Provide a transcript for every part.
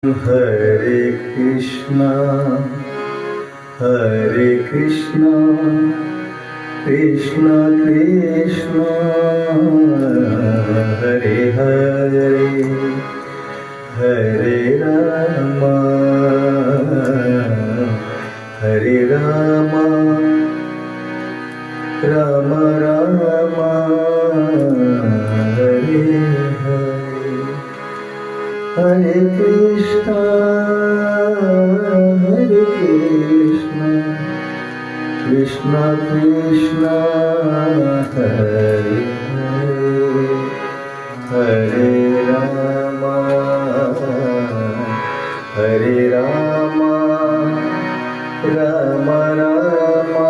Hare Krishna, Hare Krishna, Krishna Krishna, Hare Hare, Hare Rama, Hare Rama, Rama Rama, Hare Hare. Hare Krishna, Hare Krishna, Krishna Krishna, Hare Hare, Hare Rama, Hare Rama, Rama Rama,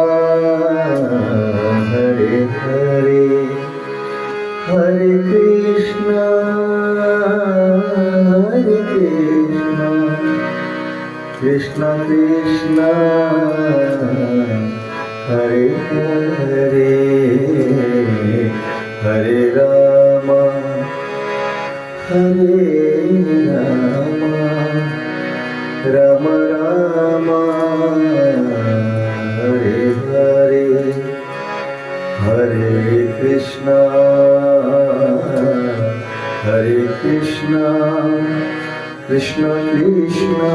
Hare Hare. Hare Krishna, Hare Krishna, Krishna Krishna, Hare Hare, Hare Rama, Hare Rama, Rama Rama, Hare Hare. Hare Krishna, Hare Krishna, Krishna Krishna,